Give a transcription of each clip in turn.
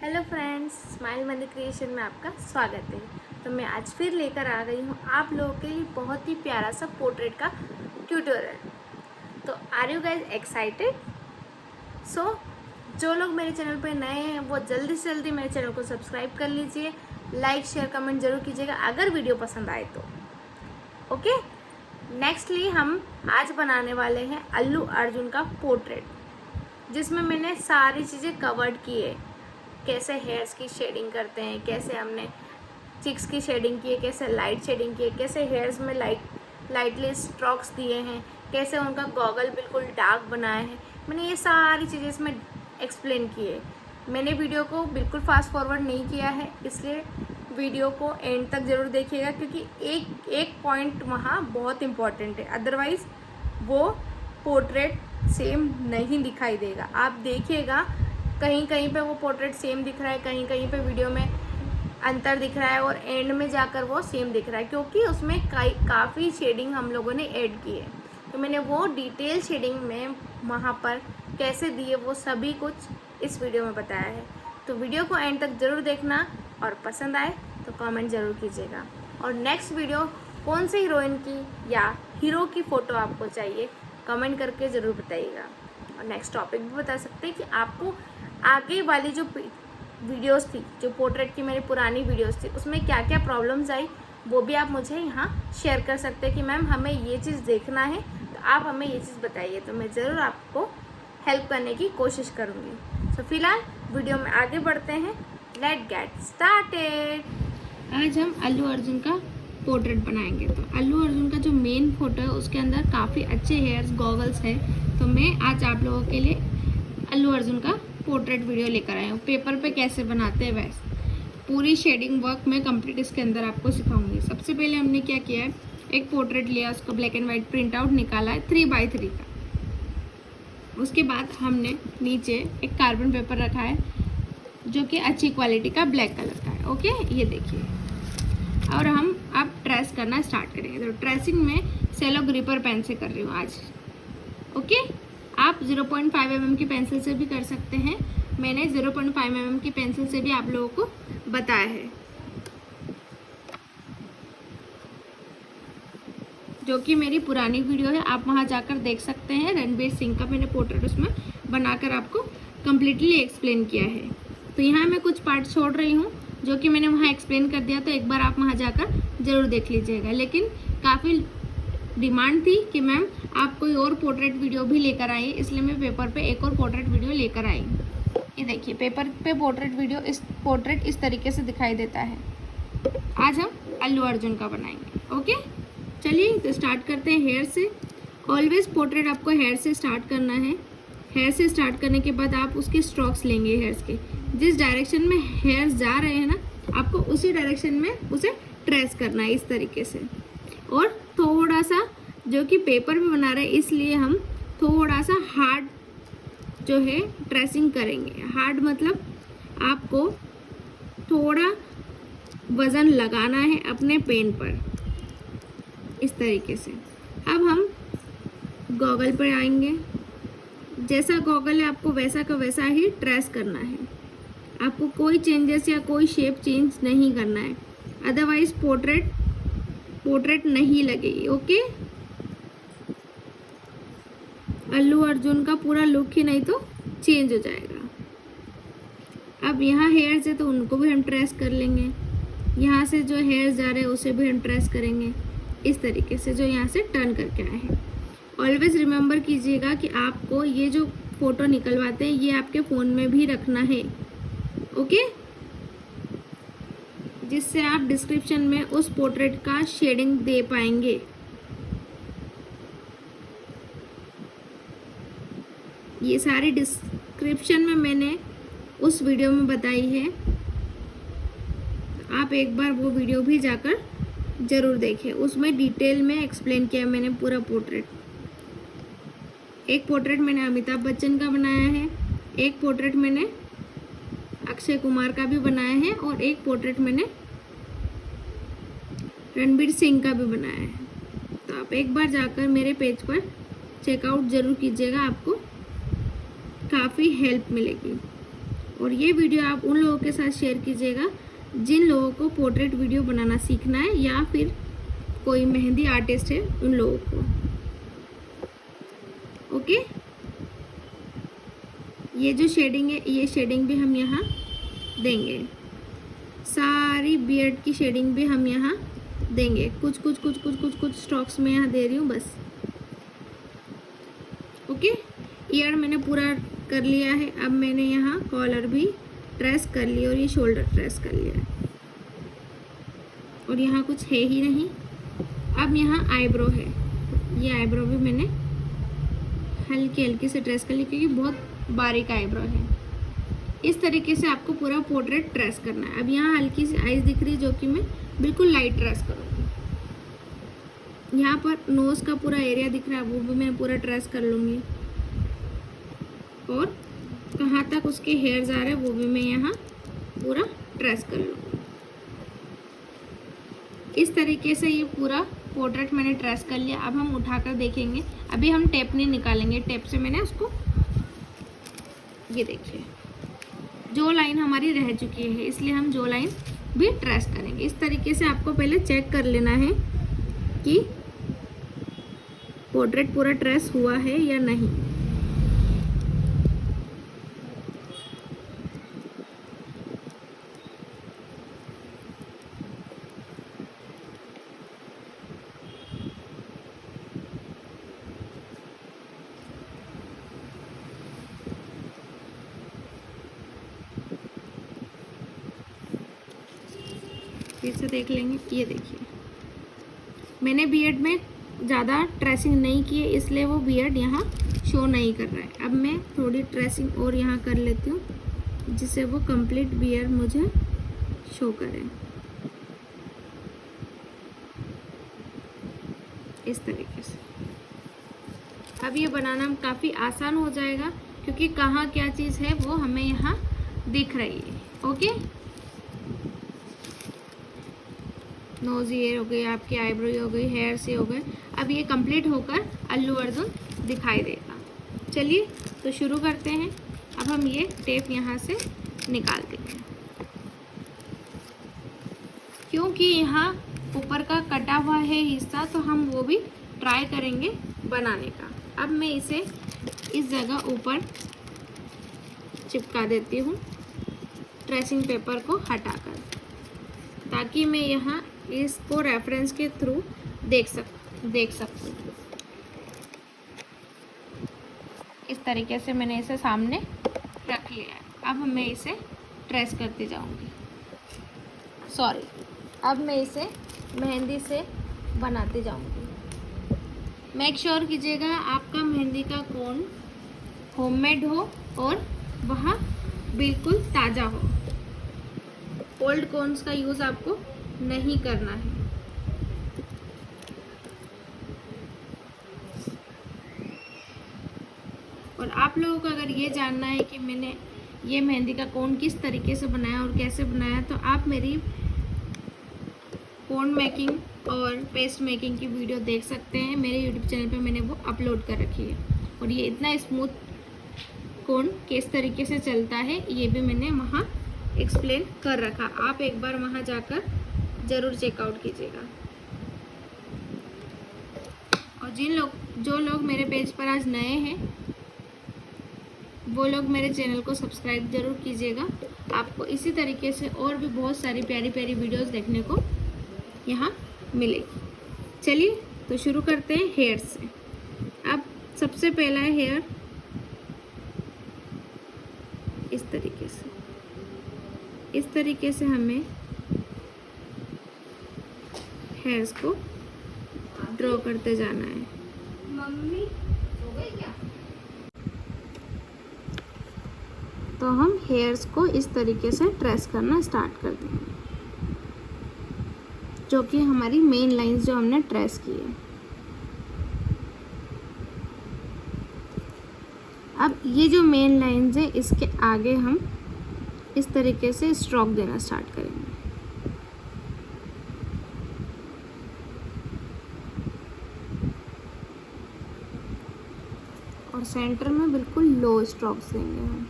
Hello friends, smile मंदिर creation में आपका स्वागत है। तो मैं आज फिर लेकर आ गई हूँ आप लोगों के लिए बहुत ही प्यारा सा पोर्ट्रेट का ट्यूटोरियल। तो आर यू गाइज एक्साइटेड? सो जो लोग मेरे चैनल पर नए हैं वो जल्दी से जल्दी मेरे चैनल को सब्सक्राइब कर लीजिए, लाइक शेयर कमेंट जरूर कीजिएगा अगर वीडियो पसंद आए तो। ओके, नेक्स्टली हम आज बनाने वाले हैं अल्लू अर्जुन का पोर्ट्रेट, जिसमें मैंने सारी चीज़ें कवर्ड की है। कैसे हेयर्स की शेडिंग करते हैं, कैसे हमने चिक्स की शेडिंग की है, कैसे लाइट शेडिंग की है, कैसे हेयर्स में लाइटली स्ट्रोक्स दिए हैं, कैसे उनका गॉगल बिल्कुल डार्क बनाया है। मैंने ये सारी चीज़ें इसमें एक्सप्लेन की है। मैंने वीडियो को बिल्कुल फास्ट फॉरवर्ड नहीं किया है, इसलिए वीडियो को एंड तक ज़रूर देखिएगा, क्योंकि एक एक पॉइंट वहाँ बहुत इम्पॉर्टेंट है। अदरवाइज़ वो पोर्ट्रेट सेम नहीं दिखाई देगा। आप देखिएगा, कहीं कहीं पे वो पोर्ट्रेट सेम दिख रहा है, कहीं कहीं पे वीडियो में अंतर दिख रहा है और एंड में जाकर वो सेम दिख रहा है, क्योंकि उसमें काफ़ी शेडिंग हम लोगों ने ऐड की है। तो मैंने वो डिटेल शेडिंग में वहाँ पर कैसे दिए वो सभी कुछ इस वीडियो में बताया है। तो वीडियो को एंड तक ज़रूर देखना और पसंद आए तो कमेंट ज़रूर कीजिएगा। और नेक्स्ट वीडियो कौन से हीरोइन की या हीरो की फ़ोटो आपको चाहिए कमेंट करके ज़रूर बताइएगा। और नेक्स्ट टॉपिक भी बता सकते हैं कि आपको आगे वाली जो वीडियोस थी, जो पोर्ट्रेट की मेरी पुरानी वीडियोस थी, उसमें क्या क्या प्रॉब्लम्स आई वो भी आप मुझे यहाँ शेयर कर सकते हैं कि मैम हमें ये चीज़ देखना है, तो आप हमें ये चीज़ बताइए, तो मैं ज़रूर आपको हेल्प करने की कोशिश करूँगी। तो फिलहाल वीडियो में आगे बढ़ते हैं, लेट गेट स्टार्टेड। आज हम अल्लू अर्जुन का पोर्ट्रेट बनाएंगे। तो अल्लू अर्जुन का जो मेन फोटो है उसके अंदर काफ़ी अच्छे हेयर्स, गॉगल्स है। तो मैं आज आप लोगों के लिए अल्लू अर्जुन का पोर्ट्रेट वीडियो लेकर आए हूँ। पेपर पे कैसे बनाते हैं वैसे पूरी शेडिंग वर्क मैं कंप्लीट इसके अंदर आपको सिखाऊंगी। सबसे पहले हमने क्या किया है, एक पोर्ट्रेट लिया, उसको black and white print out निकाला है 3x3 का। उसके बाद हमने नीचे एक कार्बन पेपर रखा है जो कि अच्छी क्वालिटी का ब्लैक कलर का है। ओके, ये देखिए। और हम अब ट्रेस करना स्टार्ट करेंगे। तो ट्रेसिंग में सेलो ग्रिपर पेन से कर रही हूँ आज। ओके, आप 0.5 mm की पेंसिल से भी कर सकते हैं। मैंने 0.5 mm की पेंसिल से भी आप लोगों को बताया है, जो कि मेरी पुरानी वीडियो है, आप वहां जाकर देख सकते हैं। रणवीर सिंह का मैंने पोर्ट्रेट उसमें बनाकर आपको कम्प्लीटली एक्सप्लेन किया है। तो यहाँ मैं कुछ पार्ट छोड़ रही हूँ जो कि मैंने वहाँ एक्सप्लेन कर दिया, तो एक बार आप वहाँ जाकर ज़रूर देख लीजिएगा। लेकिन काफ़ी डिमांड थी कि मैम आप कोई और पोर्ट्रेट वीडियो भी लेकर आइए, इसलिए मैं पेपर पे एक और पोर्ट्रेट वीडियो लेकर आई। ये देखिए, पेपर पे पोर्ट्रेट इस तरीके से दिखाई देता है। आज हम अल्लू अर्जुन का बनाएंगे। ओके, चलिए तो स्टार्ट करते हैं हेयर से। ऑलवेज पोर्ट्रेट आपको हेयर से स्टार्ट करना है। हेयर से स्टार्ट करने के बाद आप उसके स्ट्रोक्स लेंगे हेयर्स के। जिस डायरेक्शन में हेयर्स जा रहे हैं ना, आपको उसी डायरेक्शन में उसे ट्रेस करना है इस तरीके से। और थोड़ा सा, जो कि पेपर में बना रहे हैं इसलिए हम थोड़ा सा हार्ड जो है ट्रेसिंग करेंगे। हार्ड मतलब आपको थोड़ा वज़न लगाना है अपने पेन पर इस तरीके से। अब हम गॉगल पर आएंगे। जैसा गॉगल है आपको वैसा का वैसा ही ट्रेस करना है। आपको कोई चेंजेस या कोई शेप चेंज नहीं करना है, अदरवाइज पोर्ट्रेट नहीं लगेगी। ओके, अल्लू अर्जुन का पूरा लुक ही नहीं तो चेंज हो जाएगा। अब यहाँ हेयर्स है तो उनको भी हम ट्रेस कर लेंगे। यहाँ से जो हेयर्स जा रहे हैं उसे भी हम ट्रेस करेंगे इस तरीके से, जो यहाँ से टर्न करके आए हैं। ऑलवेज रिमेंबर कीजिएगा कि आपको ये जो फोटो निकलवाते हैं ये आपके फ़ोन में भी रखना है। ओके, जिससे आप डिस्क्रिप्शन में उस पोर्ट्रेट का शेडिंग दे पाएंगे। ये सारी डिस्क्रिप्शन में मैंने उस वीडियो में बताई है, आप एक बार वो वीडियो भी जाकर ज़रूर देखें। उसमें डिटेल में एक्सप्लेन किया मैंने पूरा पोर्ट्रेट। एक पोर्ट्रेट मैंने अमिताभ बच्चन का बनाया है, एक पोर्ट्रेट मैंने अक्षय कुमार का भी बनाया है, और एक पोर्ट्रेट मैंने रणवीर सिंह का भी बनाया है। तो आप एक बार जाकर मेरे पेज पर चेकआउट ज़रूर कीजिएगा, आपको काफ़ी हेल्प मिलेगी। और ये वीडियो आप उन लोगों के साथ शेयर कीजिएगा जिन लोगों को पोर्ट्रेट वीडियो बनाना सीखना है या फिर कोई मेहंदी आर्टिस्ट है उन लोगों को। ओके, ये जो शेडिंग है ये शेडिंग भी हम यहाँ देंगे, सारी बियर्ड की शेडिंग भी हम यहाँ देंगे। कुछ स्ट्रोक्स में यहाँ दे रही हूँ बस। ओके, ईयर मैंने पूरा कर लिया है। अब मैंने यहाँ कॉलर भी ट्रेस कर लिया और ये शोल्डर ट्रेस कर लिया है और यहाँ कुछ है ही नहीं। अब यहाँ आईब्रो है, ये आईब्रो भी मैंने हल्की हल्की से ट्रेस कर ली क्योंकि बहुत बारीक आईब्रो है। इस तरीके से आपको पूरा पोर्ट्रेट ट्रेस करना है। अब यहाँ हल्की सी आईज दिख रही है जो कि मैं बिल्कुल लाइट ट्रेस करूँगी। यहाँ पर नोज़ का पूरा एरिया दिख रहा है वो भी मैं पूरा ट्रेस कर लूँगी और कहाँ तक उसके हेयर्स आ रहे हैं वो भी मैं यहाँ पूरा ट्रेस कर लूँगी। इस तरीके से ये पूरा पोर्ट्रेट मैंने ट्रेस कर लिया। अब हम उठाकर देखेंगे। अभी हम टेप नहीं निकालेंगे, टेप से मैंने उसको, ये देखिए जो लाइन हमारी रह चुकी है इसलिए हम जो लाइन भी ट्रेस करेंगे। इस तरीके से आपको पहले चेक कर लेना है कि पोर्ट्रेट पूरा ट्रेस हुआ है या नहीं। फिर से देख लेंगे। ये देखिए मैंने बियर्ड में ज़्यादा ट्रेसिंग नहीं की है इसलिए वो बियर्ड यहाँ शो नहीं कर रहा है। अब मैं थोड़ी ट्रेसिंग और यहाँ कर लेती हूँ जिससे वो कंप्लीट बियर्ड मुझे शो करे। इस तरीके से अब ये बनाना काफ़ी आसान हो जाएगा क्योंकि कहाँ क्या चीज़ है वो हमें यहाँ दिख रही है। ओके, नोज ये हो गई, आपकी आईब्रो हो गई, हेयर से हो गए। अब ये कंप्लीट होकर अल्लू अर्जुन दिखाई देगा। चलिए तो शुरू करते हैं। अब हम ये टेप यहाँ से निकाल देंगे क्योंकि यहाँ ऊपर का कटा हुआ है हिस्सा तो हम वो भी ट्राई करेंगे बनाने का। अब मैं इसे इस जगह ऊपर चिपका देती हूँ ट्रेसिंग पेपर को हटाकर, ताकि मैं यहाँ इसको रेफरेंस के थ्रू देख सकूँ। इस तरीके से मैंने इसे सामने रख लिया है। अब मैं इसे ट्रेस करती जाऊँगी। अब मैं इसे मेहंदी से बनाती जाऊँगी। मेक श्योर कीजिएगा आपका मेहंदी का कोन होममेड हो और वह बिल्कुल ताज़ा हो। ओल्ड कोन्स का यूज़ आपको नहीं करना है। और आप लोगों को अगर ये जानना है कि मैंने ये मेहंदी का कोन किस तरीके से बनाया और कैसे बनाया तो आप मेरी कोन मेकिंग और पेस्ट मेकिंग की वीडियो देख सकते हैं। मेरे यूट्यूब चैनल पे मैंने वो अपलोड कर रखी है। और ये इतना स्मूथ कोन किस तरीके से चलता है ये भी मैंने वहाँ एक्सप्लेन कर रखा। आप एक बार वहाँ जाकर ज़रूर चेकआउट कीजिएगा। और जो लोग मेरे पेज पर आज नए हैं वो लोग मेरे चैनल को सब्सक्राइब ज़रूर कीजिएगा। आपको इसी तरीके से और भी बहुत सारी प्यारी प्यारी वीडियोस देखने को यहाँ मिलेगी। चलिए तो शुरू करते हैं हेयर से। अब सबसे पहला है हेयर इस तरीके से हमें हेयर्स को ड्रॉ करते जाना है। मम्मी हो गई क्या? तो हम हेयर्स को इस तरीके से ट्रेस करना स्टार्ट कर देंगे, जो कि हमारी मेन लाइंस जो हमने ट्रेस की है। अब ये जो मेन लाइंस है इसके आगे हम इस तरीके से स्ट्रोक देना स्टार्ट करेंगे। और सेंटर में बिल्कुल लो स्ट्रोक्स देंगे हम।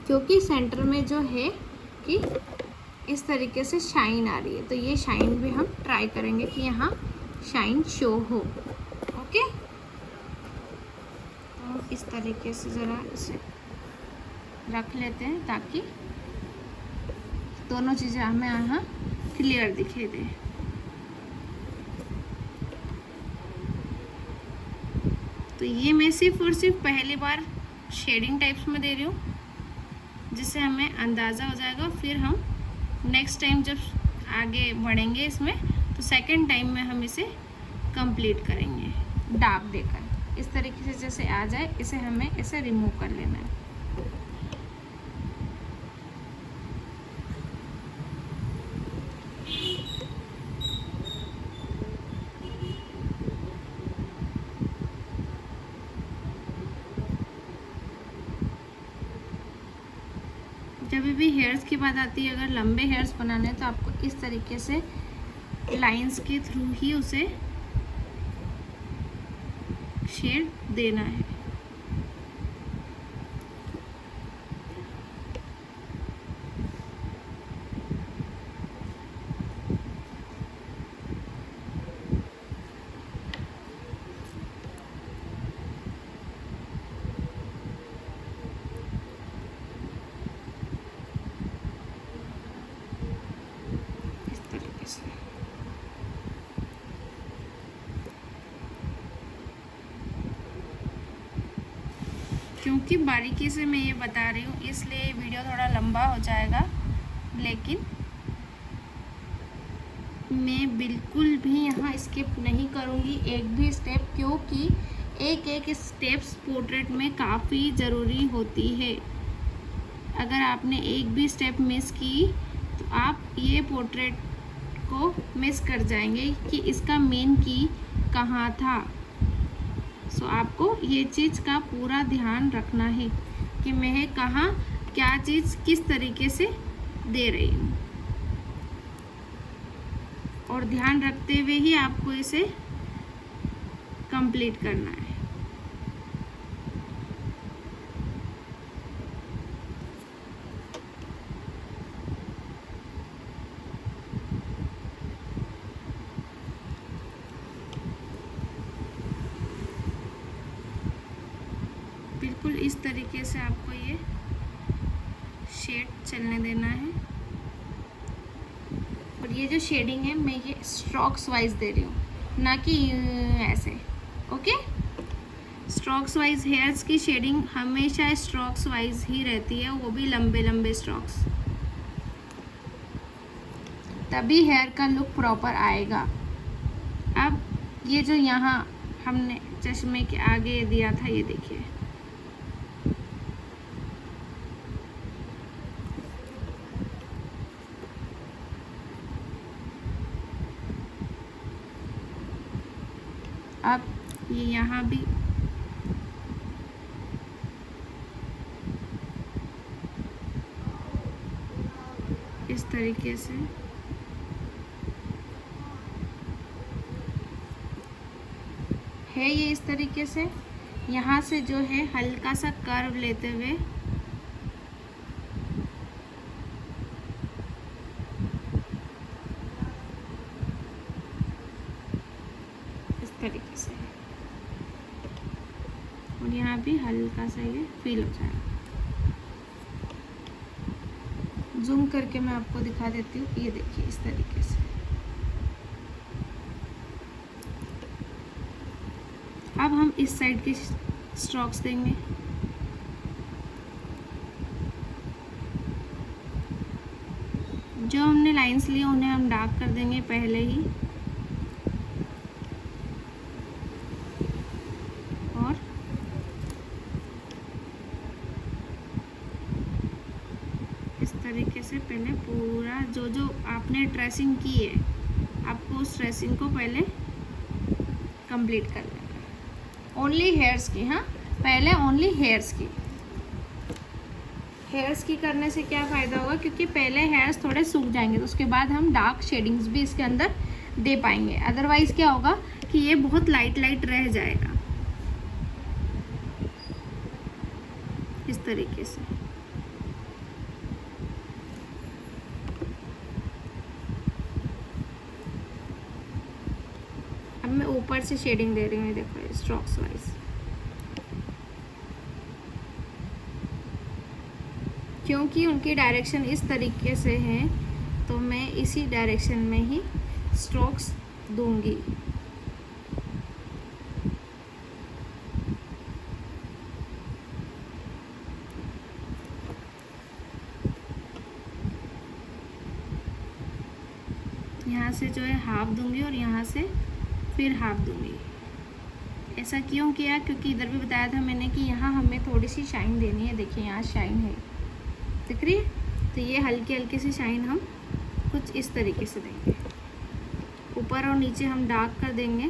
क्योंकि सेंटर में जो है कि इस तरीके से शाइन आ रही है, तो ये शाइन भी हम ट्राई करेंगे कि यहाँ शाइन शो हो। ओके, तो इस तरीके से ज़रा इसे रख लेते हैं ताकि दोनों चीज़ें हमें यहाँ क्लियर दिखे दे। तो ये मैं सिर्फ और सिर्फ पहली बार शेडिंग टाइप्स में दे रही हूँ, जिससे हमें अंदाज़ा हो जाएगा। फिर हम नेक्स्ट टाइम जब आगे बढ़ेंगे इसमें, तो सेकंड टाइम में हम इसे कंप्लीट करेंगे डार्क देकर। इस तरीके से जैसे आ जाए, इसे हमें इसे रिमूव कर लेना है। जब भी हेयर्स की बात आती है, अगर लंबे हेयर्स बनाने हैं तो आपको इस तरीके से लाइंस के थ्रू ही उसे शेड देना है। क्योंकि बारीकी से मैं ये बता रही हूँ, इसलिए वीडियो थोड़ा लंबा हो जाएगा, लेकिन मैं बिल्कुल भी यहाँ स्किप नहीं करूँगी एक भी स्टेप, क्योंकि एक एक स्टेप्स पोर्ट्रेट में काफ़ी ज़रूरी होती है। अगर आपने एक भी स्टेप मिस की तो आप ये पोर्ट्रेट को मिस कर जाएंगे कि इसका मेन की कहाँ था। सो आपको ये चीज़ का पूरा ध्यान रखना है कि मैं कहाँ क्या चीज़ किस तरीके से दे रही हूँ, और ध्यान रखते हुए ही आपको इसे कंप्लीट करना है। बिल्कुल इस तरीके से आपको ये शेड चलने देना है। और ये जो शेडिंग है, मैं ये स्ट्रोक्स वाइज दे रही हूँ, ना कि ऐसे। ओके, स्ट्रोक्स वाइज हेयर्स की शेडिंग हमेशा स्ट्रोक्स वाइज ही रहती है, वो भी लंबे लंबे स्ट्रोक्स, तभी हेयर का लुक प्रॉपर आएगा। अब ये जो यहाँ हमने चश्मे के आगे दिया था, ये देखिए, अब ये यहाँ भी इस तरीके से है, ये इस तरीके से यहाँ से जो है हल्का सा कर्व लेते हुए इस तरीके से, और यहाँ भी हल्का सा ये फील हो जाएगा। जूम करके मैं आपको दिखा देती हूँ, ये देखिए इस तरीके से। अब हम इस साइड के स्ट्रोक्स देंगे। जो हमने लाइंस लिए उन्हें हम डार्क कर देंगे पहले ही, और इस तरीके से पहले पूरा जो जो आपने ट्रेसिंग की है, आपको उस ट्रेसिंग को पहले कंप्लीट कर लेना। ओनली हेयर्स की, हाँ, पहले ओनली हेयर्स की। हेयर्स की करने से क्या फ़ायदा होगा, क्योंकि पहले हेयर्स थोड़े सूख जाएंगे, तो उसके बाद हम डार्क शेडिंग्स भी इसके अंदर दे पाएंगे। अदरवाइज़ क्या होगा कि ये बहुत लाइट लाइट रह जाएगा इस तरीके से। मैं ऊपर से शेडिंग दे रही हूँ, देखो स्ट्रोक्स वाइज, क्योंकि उनकी डायरेक्शन इस तरीके से है तो मैं इसी डायरेक्शन में ही स्ट्रोक्स दूंगी। यहाँ से जो है हाफ दूंगी और यहाँ से फिर हाफ दूंगी। ऐसा क्यों किया? क्योंकि इधर भी बताया था मैंने कि यहाँ हमें थोड़ी सी शाइन देनी है। देखिए यहाँ शाइन है, दिख रही है? तो ये हल्की हल्की सी शाइन हम कुछ इस तरीके से देंगे। ऊपर और नीचे हम डार्क कर देंगे।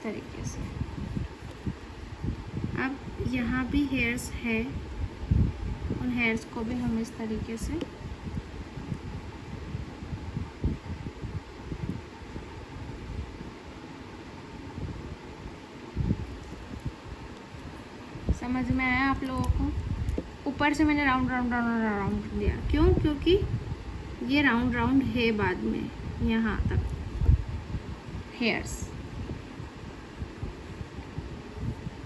तरीके से अब यहाँ भी हेयर्स है, उन हेयर्स को भी हम इस तरीके से समझ में आया आप लोगों को? ऊपर से मैंने राउंड राउंड राउंड राउंड दिया, क्यों? क्योंकि ये राउंड राउंड है बाद में यहाँ तक हेयर्स,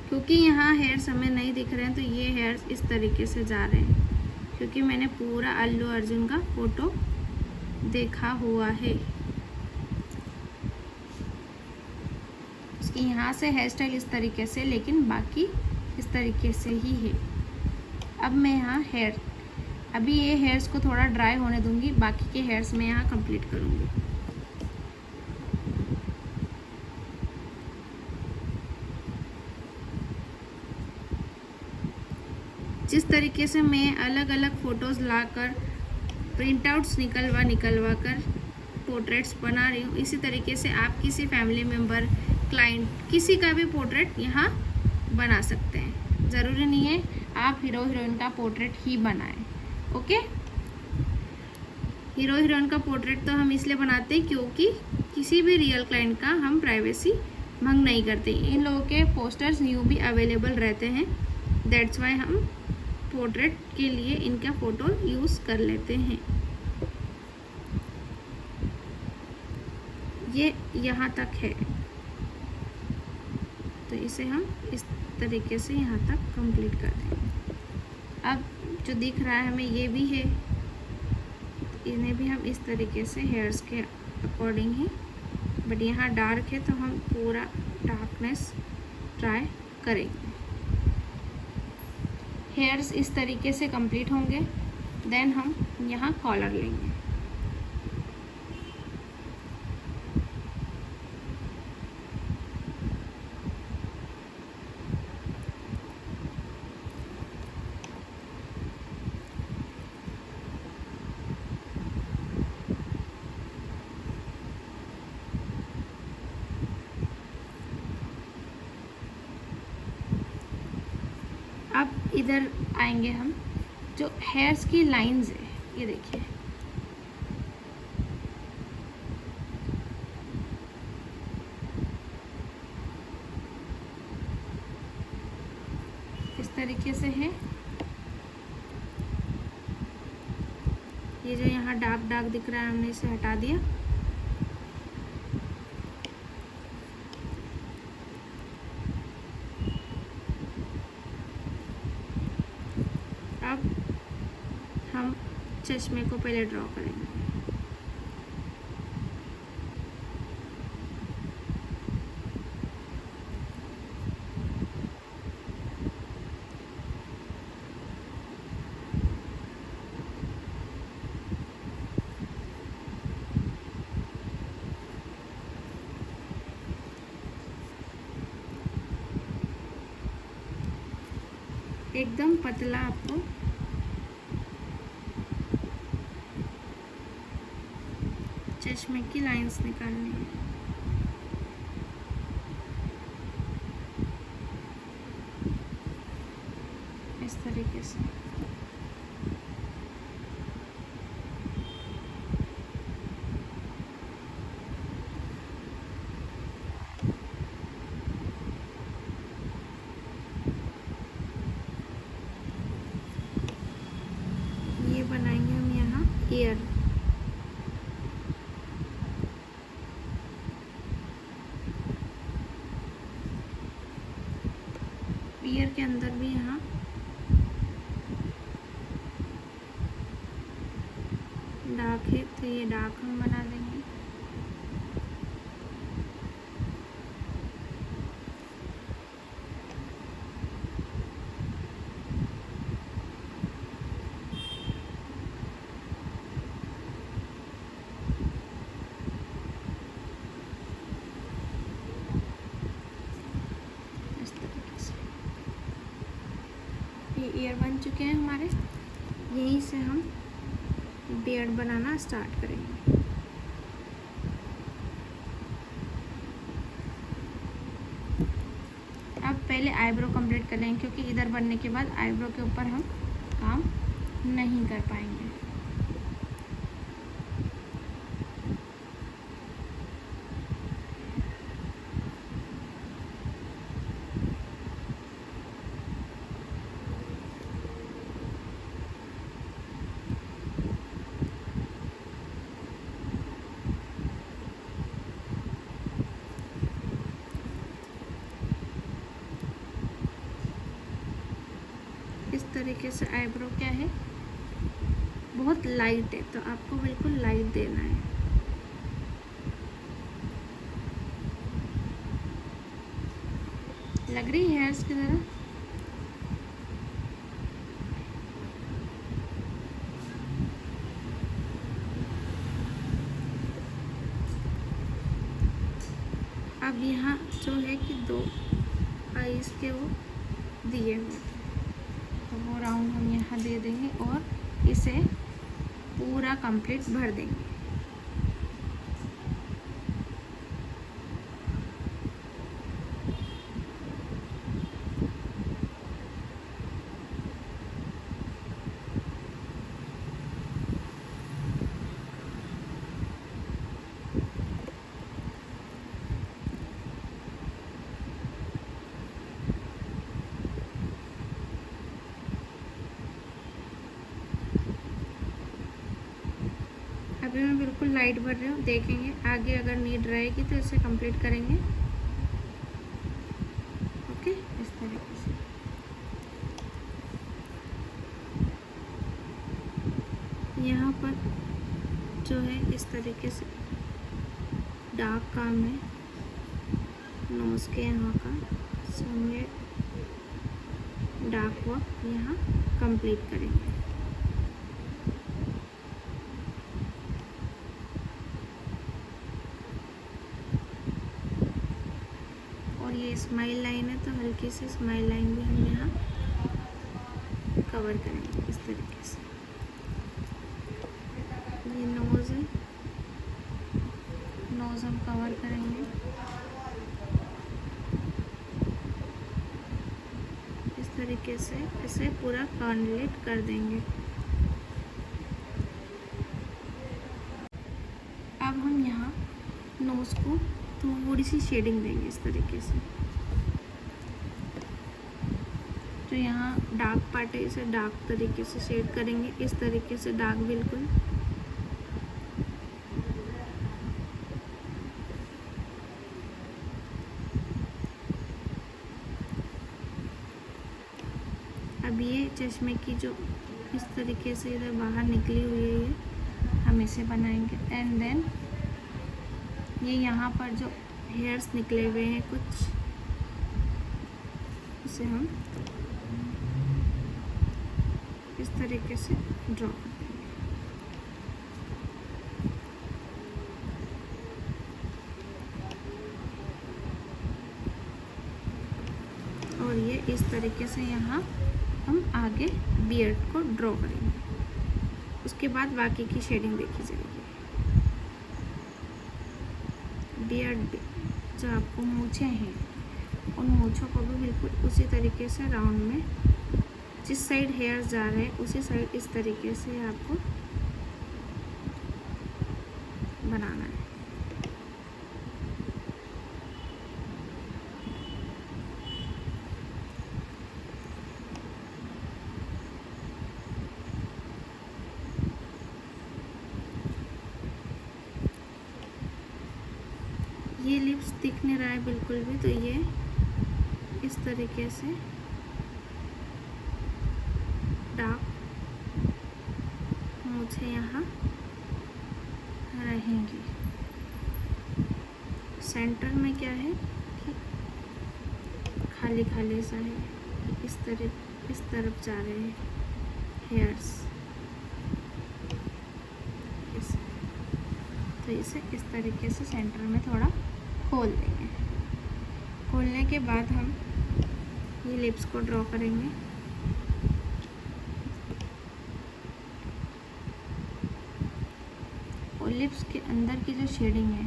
क्योंकि यहाँ हेयर्स हमें नहीं दिख रहे हैं तो ये हेयर्स इस तरीके से जा रहे हैं, क्योंकि मैंने पूरा अल्लू अर्जुन का फोटो देखा हुआ है। उसकी यहाँ से हेयर स्टाइल इस तरीके से, लेकिन बाकी इस तरीके से ही है। अब मैं यहाँ अभी ये हेयर्स को थोड़ा ड्राई होने दूंगी, बाकी के हेयर्स मैं यहाँ कंप्लीट करूँगी। जिस तरीके से मैं अलग अलग फ़ोटोज़ लाकर प्रिंट आउट्स निकलवा कर पोर्ट्रेट्स बना रही हूँ, इसी तरीके से आप किसी फैमिली मेम्बर, क्लाइंट, किसी का भी पोर्ट्रेट यहाँ बना सकते हैं। ज़रूरी नहीं है आप हीरो हीरोइन का पोर्ट्रेट ही बनाएं। ओके, हीरो हीरोइन का पोर्ट्रेट तो हम इसलिए बनाते हैं क्योंकि किसी भी रियल क्लाइंट का हम प्राइवेसी भंग नहीं करते। इन लोगों के पोस्टर्स न्यू भी अवेलेबल रहते हैं, दैट्स वाई हम पोर्ट्रेट के लिए इनका फ़ोटो यूज़ कर लेते हैं। ये यहाँ तक है तो इसे हम इस तरीके से यहाँ तक कंप्लीट कर देंगे। अब जो दिख रहा है हमें ये भी है, इन्हें भी हम इस तरीके से हेयर्स के अकॉर्डिंग ही, बट यहाँ डार्क है तो हम पूरा डार्कनेस ट्राई करेंगे। हेयर्स इस तरीके से कंप्लीट होंगे, देन हम यहाँ कॉलर लेंगे। अब इधर आएंगे हम, जो हेयर्स की लाइंस है ये देखिए, इस तरीके से है। ये जो यहाँ डार्क डार्क दिख रहा है हमने इसे हटा दिया। अब हम चश्मे को पहले ड्रॉ करेंगे। एकदम पतला आपको चश्मे की लाइंस निकालनी है। ये बनाएंगे हम यहाँ ईयर। ईयर के अंदर भी यहाँ डार्क है, तो ये डार्क हम बना देंगे। इस तरीके से ये ईयर बन चुके हैं हमारे। यहीं से हम बियर्ड बनाना स्टार्ट करेंगे। अब पहले आईब्रो कंप्लीट कर लेंगे, क्योंकि इधर बनने के बाद आईब्रो के ऊपर हम काम नहीं कर पाएंगे। इस तरीके से आईब्रो क्या है, बहुत लाइट है, तो आपको बिल्कुल लाइट देना है। लग रही है हेयर्स की तरह। अब यहाँ जो है कि 2 आईज के वो दिए हुए, तो वो राउंड हम यहाँ दे देंगे और इसे पूरा कंप्लीट भर देंगे। अभी मैं बिल्कुल लाइट भर रही हूँ, देखेंगे आगे अगर नीड रहेगी तो इसे कंप्लीट करेंगे। ओके, इस तरीके से यहाँ पर जो है इस तरीके से डार्क काम है नोज़ के यहाँ का, सो ये डार्क वर्क यहाँ कंप्लीट करेंगे। और ये स्माइल लाइन है, तो हल्की सी स्माइल लाइन भी हम यहाँ कवर करेंगे इस तरीके से। ये नोज़ है, नोज़ हम कवर करेंगे इस तरीके से, इसे पूरा कंप्लीट कर देंगे। अब हम यहाँ नोज़ को थोड़ी सी शेडिंग देंगे इस तरीके से। तो यहाँ डार्क पार्ट है, इसे डार्क तरीके से शेड करेंगे इस तरीके से, डार्क बिल्कुल। अब ये चश्मे की जो इस तरीके से इधर बाहर निकली हुई है, ये हम इसे बनाएंगे। एंड देन ये यहाँ पर जो हेयर्स निकले हुए हैं कुछ, इसे हम इस तरीके से ड्रॉ कर देंगे। और ये इस तरीके से यहाँ हम आगे बियर्ड को ड्रॉ करेंगे। उसके बाद बाकी की शेडिंग देखी जाएगी। बियर्ड भी जो आपको मूछें हैं, उन मूछों को भी बिल्कुल उसी तरीके से राउंड में, जिस साइड हेयर जा रहे हैं उसी साइड इस तरीके से आपको बनाना है। ये लिप्स दिख नहीं रहा है बिल्कुल भी, तो ये इस तरीके से डार्क मुझे यहाँ रहेंगी। सेंटर में क्या है कि खाली खाली सा है, इस तरफ जा रहे हैं हेयर्स, तो इसे इस तरीके से सेंटर में थोड़ा खोल देंगे। खोलने के बाद हम ये लिप्स को ड्रॉ करेंगे। और लिप्स के अंदर की जो शेडिंग है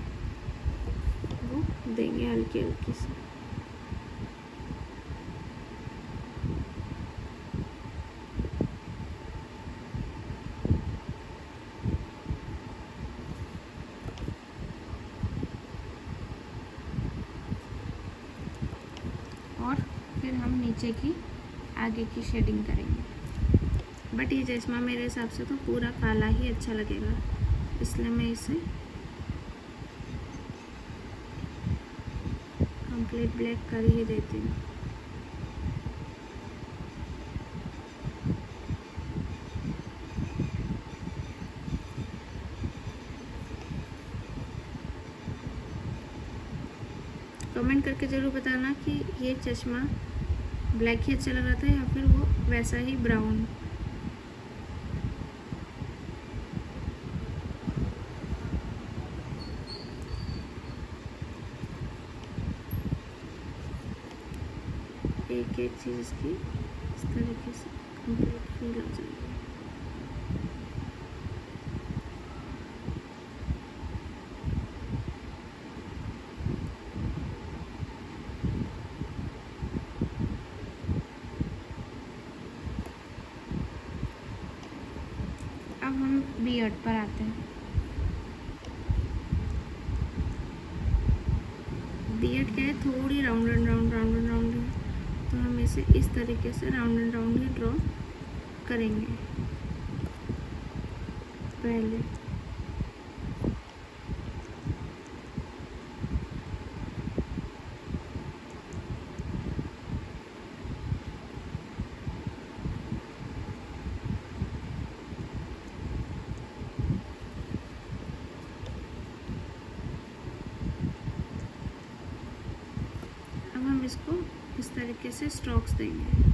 वो देंगे हल्की हल्की सी। और फिर हम नीचे की आगे की शेडिंग करेंगे। बट ये चश्मा मेरे हिसाब से तो पूरा काला ही अच्छा लगेगा, इसलिए मैं इसे कंप्लीट ब्लैक कर ही देती हूँ। कमेंट करके ज़रूर बताना कि ये चश्मा ब्लैक ही अच्छा लग रहा था या फिर वो वैसा ही ब्राउन। एक एक चीज़ इसकी इस तरीके से कंप्लीट फील हो जाएगी। अब हम बियर्ड पर आते हैं। बियर्ड क्या है, थोड़ी राउंड एंड राउंड है, तो हम इसे इस तरीके से round and round he draw करेंगे पहले। अब हम इसको इस तरीके से स्ट्रोक्स देंगे।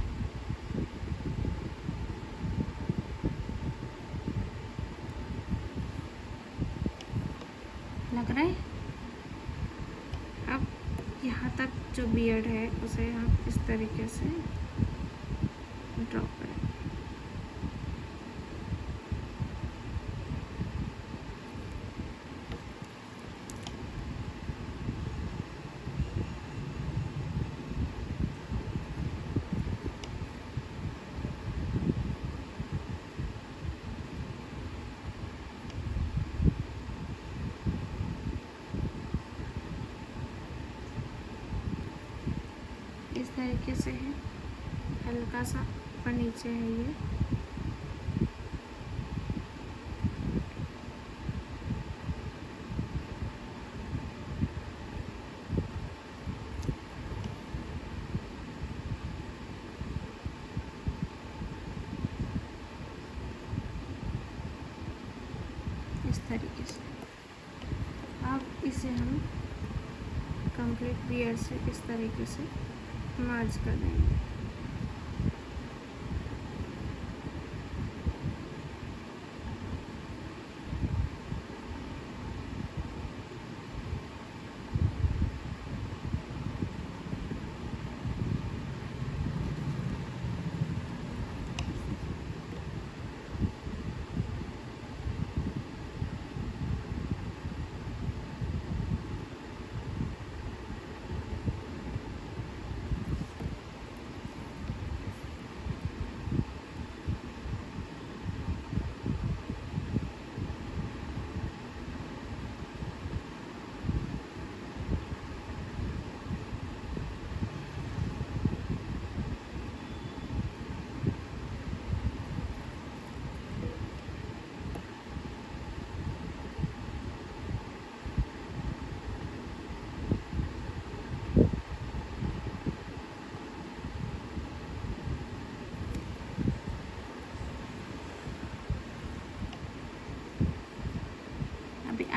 लग रहा है। अब यहाँ तक जो बियर्ड है उसे हम इस तरीके से ड्रॉ करेंगे। इस तरीके से है, हल्का सा ऊपर नीचे है ये। इस तरीके से अब इसे हम कंप्लीट बियर्ड से इस तरीके से मर्ज कर देंगे।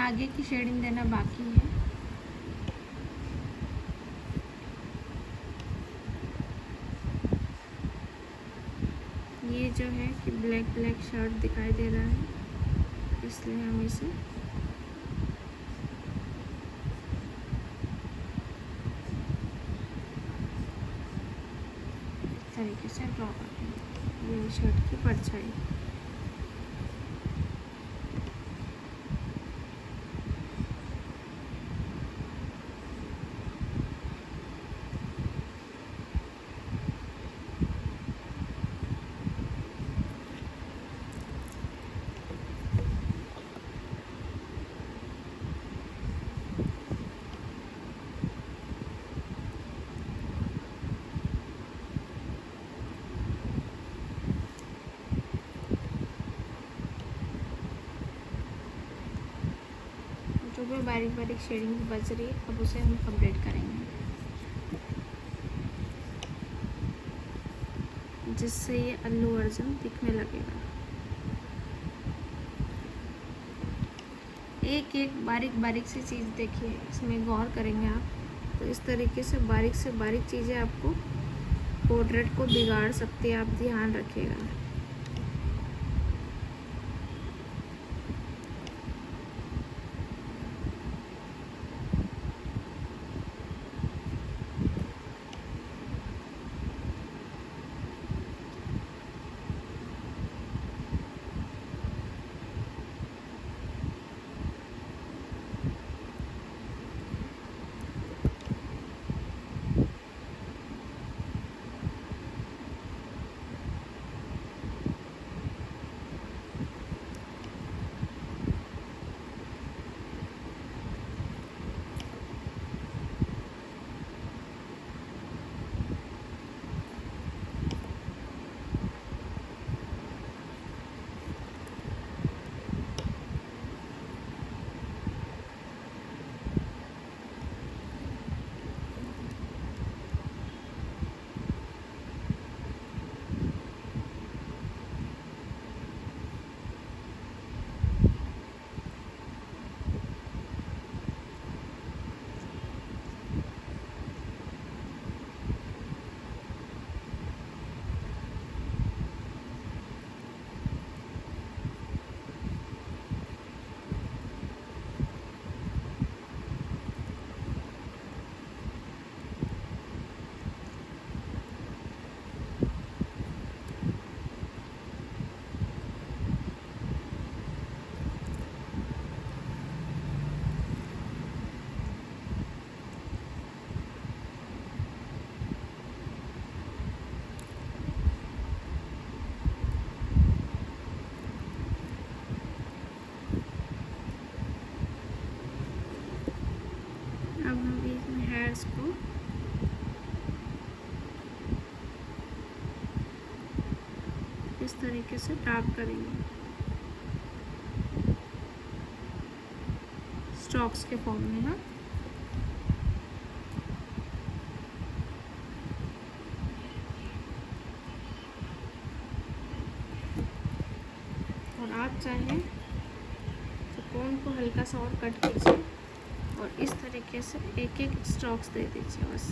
आगे की शेडिंग देना बाकी है। ये जो है कि ब्लैक ब्लैक शर्ट दिखाई दे रहा है, इसलिए हम इसे इस तरीके से ड्रॉ करेंगे। ये शर्ट की परछाई। जो भी बारीक बारीक शेडिंग बच रही है, अब उसे हम कंप्लीट करेंगे, जिससे ये अल्लू अर्जुन दिखने लगेगा। एक एक बारीक बारीक सी चीज़ देखिए, इसमें गौर करेंगे आप तो इस तरीके से बारीक चीज़ें आपको पोर्ट्रेट को बिगाड़ सकती है, आप ध्यान रखिएगा। अब हम इसमें हेयर्स को इस तरीके से टैप करेंगे, स्टॉक्स के फॉर्म में ना। और आप चाहें तो कोन को हल्का सा और कट कीजिए और इस तरीके से एक एक स्टॉक्स दे दीजिए बस।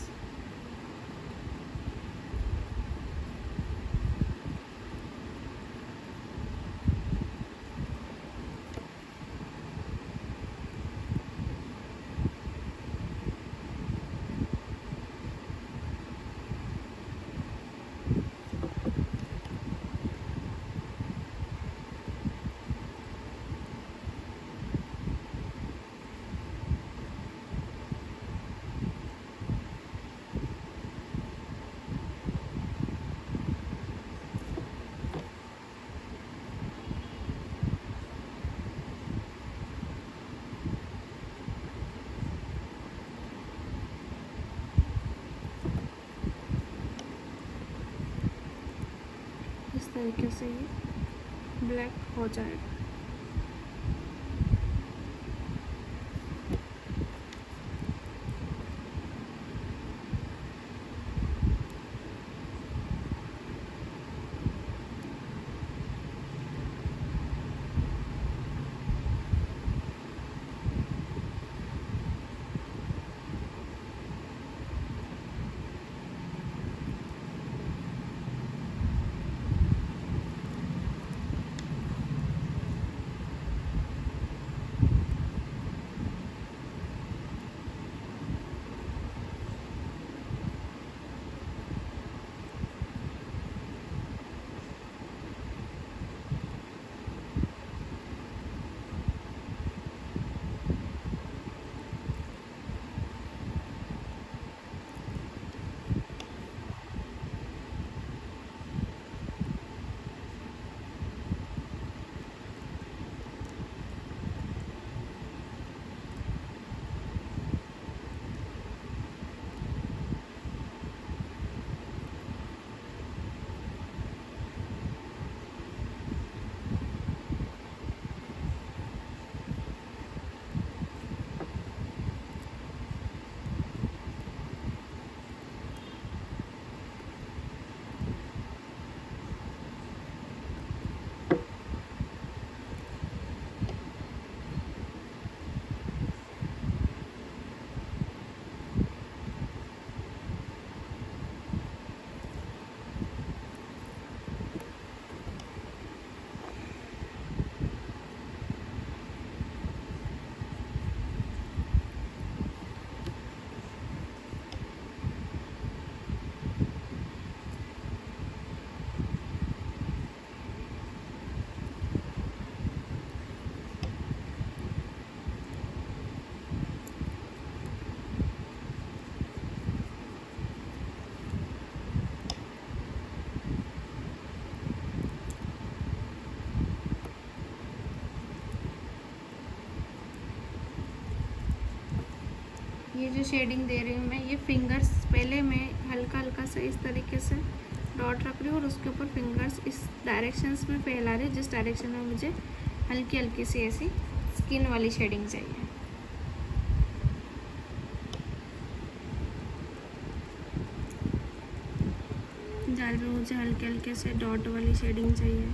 इस तरीके से ये ब्लैक हो जाएगा। ये जो शेडिंग दे रही हूँ मैं, ये फिंगर्स पहले मैं हल्का हल्का सा इस तरीके से डॉट रख रही हूँ और उसके ऊपर फिंगर्स इस डायरेक्शंस में फैला रही हूँ जिस डायरेक्शन में मुझे हल्की हल्की सी ऐसी स्किन वाली शेडिंग चाहिए। जाल में मुझे हल्के हल्के से डॉट वाली शेडिंग चाहिए।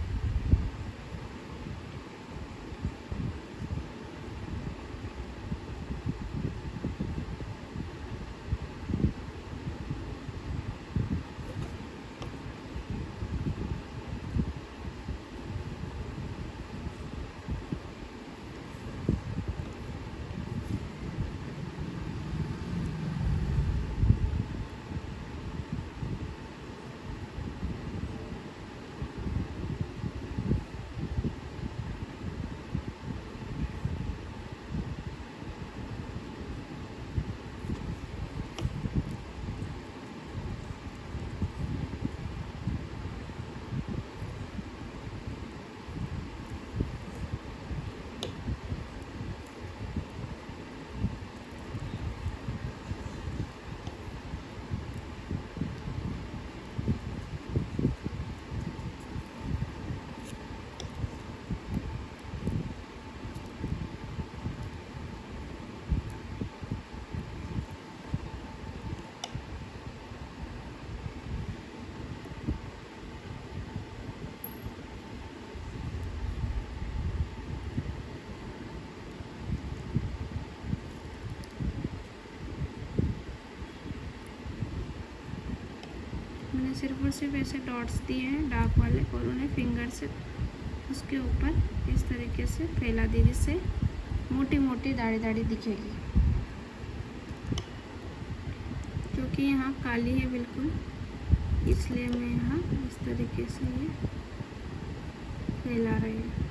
मैंने सिर्फ और सिर्फ ऐसे डॉट्स दिए हैं डार्क वाले और उन्हें फिंगर से उसके ऊपर इस तरीके से फैला दी जिससे मोटी मोटी दाढ़ी दाढ़ी दिखेगी, क्योंकि यहाँ काली है बिल्कुल, इसलिए मैं यहाँ इस तरीके से ये फैला रही हूँ।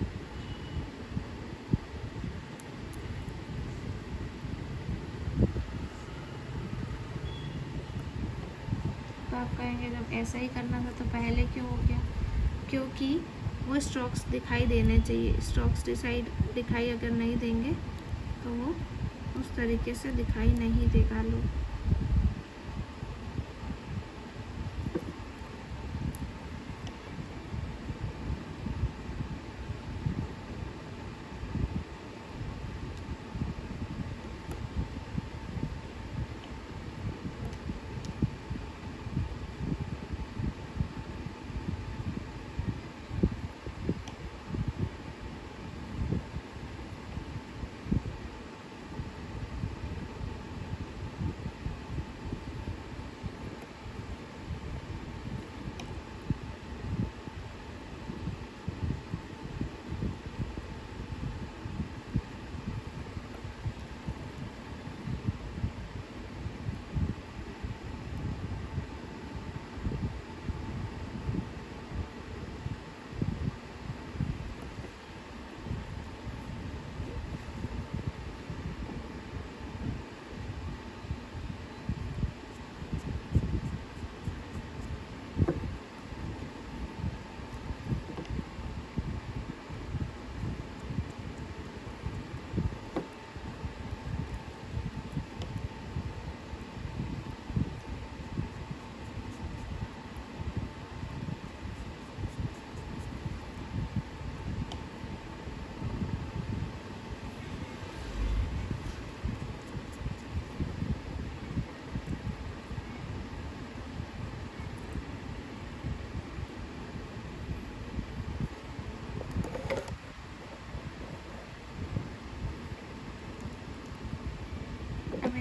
तो आप कहेंगे जब ऐसा ही करना था तो पहले क्यों हो गया? क्योंकि वो स्ट्रोक्स दिखाई देने चाहिए। स्ट्रोक्स दिखाई अगर नहीं देंगे तो वो उस तरीके से दिखाई नहीं देगा लोग।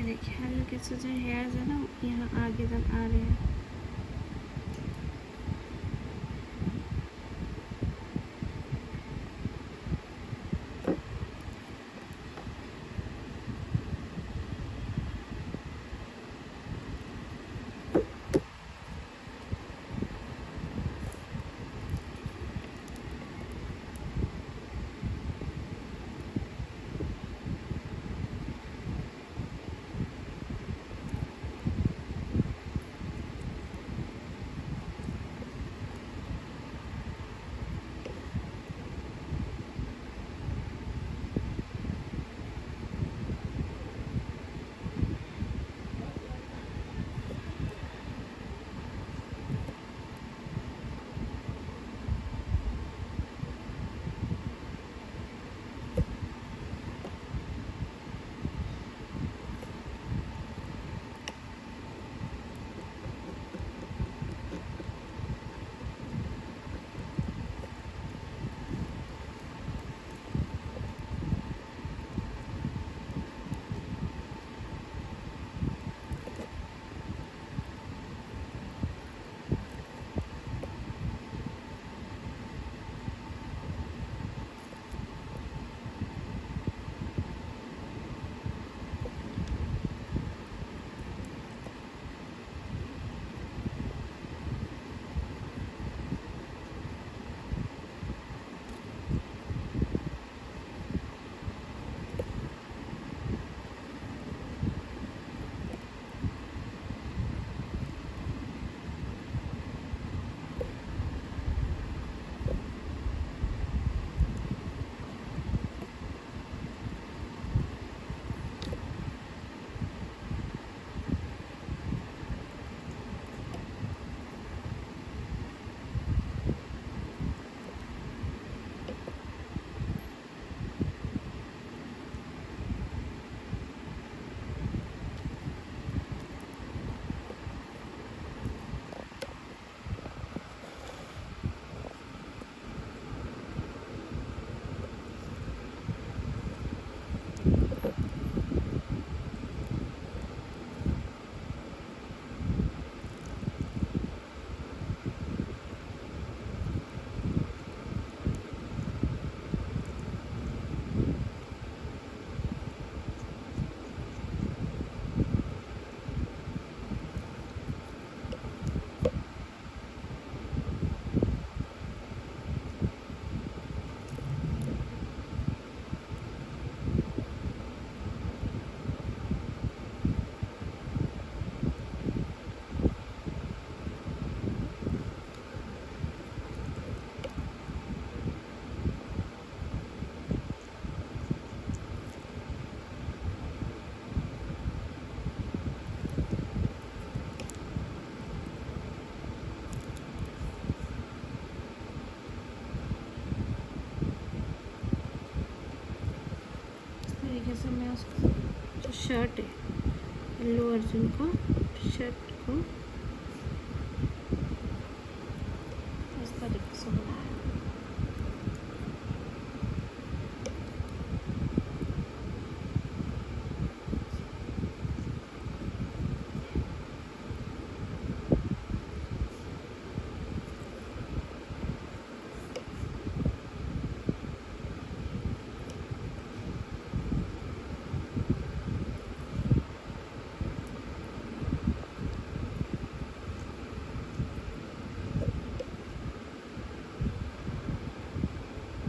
देखिए हल्के से जो हेयर्स है ना यहाँ आगे तक आ रहे हैं। तरीके से मैं उसका जो शर्ट है, अल्लू अर्जुन का शर्ट को इस तरीके से बनाया।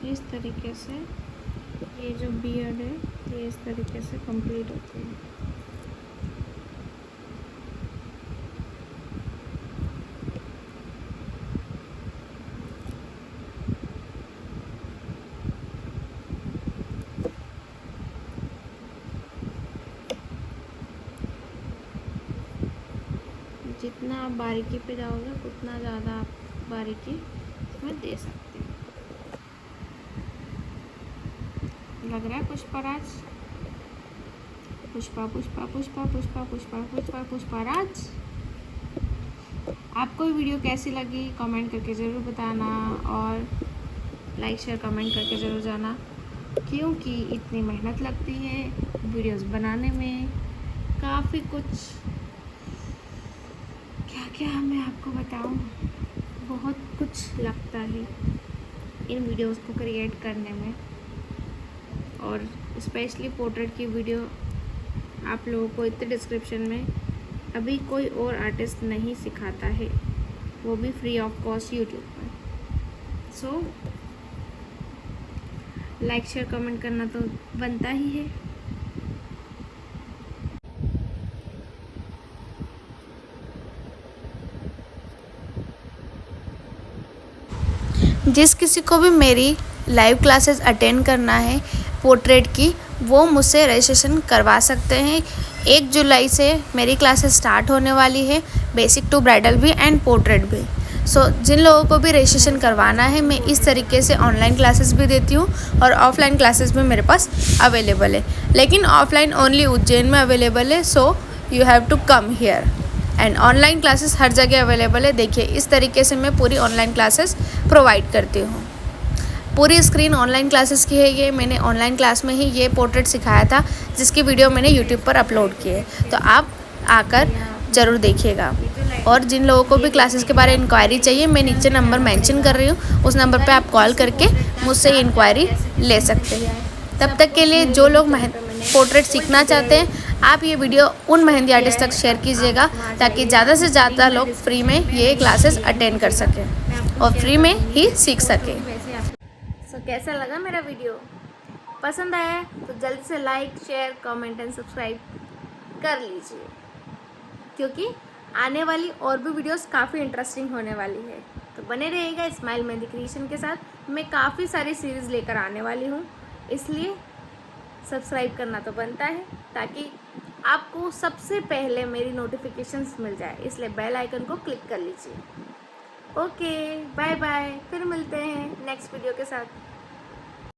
इस तरीके से ये जो बियर्ड है ये इस तरीके से कंप्लीट होती है। जितना आप बारीकी पे जाओगे उतना ज़्यादा आप बारीकी इसमें दे सकते हैं। लग रहा है पुष्पराज, पुष्पा पुष्पा पुष्पा पुष्पा पुष्पा पुष्पा पुष्पराज। आपको ये वीडियो कैसी लगी कमेंट करके ज़रूर बताना और लाइक शेयर कमेंट करके ज़रूर जाना, क्योंकि इतनी मेहनत लगती है वीडियोस बनाने में। काफ़ी कुछ क्या क्या मैं आपको बताऊं, बहुत कुछ लगता है इन वीडियोस को क्रिएट करने में। और स्पेशली पोर्ट्रेट की वीडियो आप लोगों को इतने डिस्क्रिप्शन में अभी कोई और आर्टिस्ट नहीं सिखाता है, वो भी फ्री ऑफ कॉस्ट यूट्यूब पर। सो लाइक शेयर कमेंट करना तो बनता ही है। जिस किसी को भी मेरी लाइव क्लासेस अटेंड करना है पोर्ट्रेट की, वो मुझसे रजिस्ट्रेशन करवा सकते हैं। 1 जुलाई से मेरी क्लासेस स्टार्ट होने वाली है, बेसिक टू ब्राइडल भी एंड पोर्ट्रेट भी। सो जिन लोगों को भी रजिस्ट्रेशन करवाना है, मैं इस तरीके से ऑनलाइन क्लासेस भी देती हूँ और ऑफलाइन क्लासेस भी मेरे पास अवेलेबल है, लेकिन ऑफलाइन ओनली उज्जैन में अवेलेबल है। So you have to come here and online classes हर जगह अवेलेबल है। देखिए इस तरीके से मैं पूरी ऑनलाइन क्लासेस प्रोवाइड करती हूँ। पूरी स्क्रीन ऑनलाइन क्लासेस की है। ये मैंने ऑनलाइन क्लास में ही ये पोर्ट्रेट सिखाया था, जिसकी वीडियो मैंने यूट्यूब पर अपलोड की है, तो आप आकर ज़रूर देखिएगा। और जिन लोगों को भी क्लासेस के बारे में इंक्वायरी चाहिए, मैं नीचे नंबर मेंशन कर रही हूँ, उस नंबर पे आप कॉल करके मुझसे इंक्वायरी ले सकते हैं। तब तक के लिए जो लोग पोर्ट्रेट सीखना चाहते हैं, आप ये वीडियो उन मेहंदी आर्टिस्ट तक शेयर कीजिएगा, ताकि ज़्यादा से ज़्यादा लोग फ्री में ये क्लासेस अटेंड कर सकें और फ्री में ही सीख सकें। सो कैसा लगा मेरा वीडियो? पसंद आया तो जल्दी से like share comment and subscribe कर लीजिए, क्योंकि आने वाली और भी वीडियोस काफ़ी इंटरेस्टिंग होने वाली है। तो बने रहिएगा स्माइल मेहंदी क्रिएशन के साथ। मैं काफ़ी सारी सीरीज़ लेकर आने वाली हूँ, इसलिए सब्सक्राइब करना तो बनता है, ताकि आपको सबसे पहले मेरी नोटिफिकेशंस मिल जाए। इसलिए बेल आइकन को क्लिक कर लीजिए। ओके बाय बाय, फिर मिलते हैं नेक्स्ट वीडियो के साथ।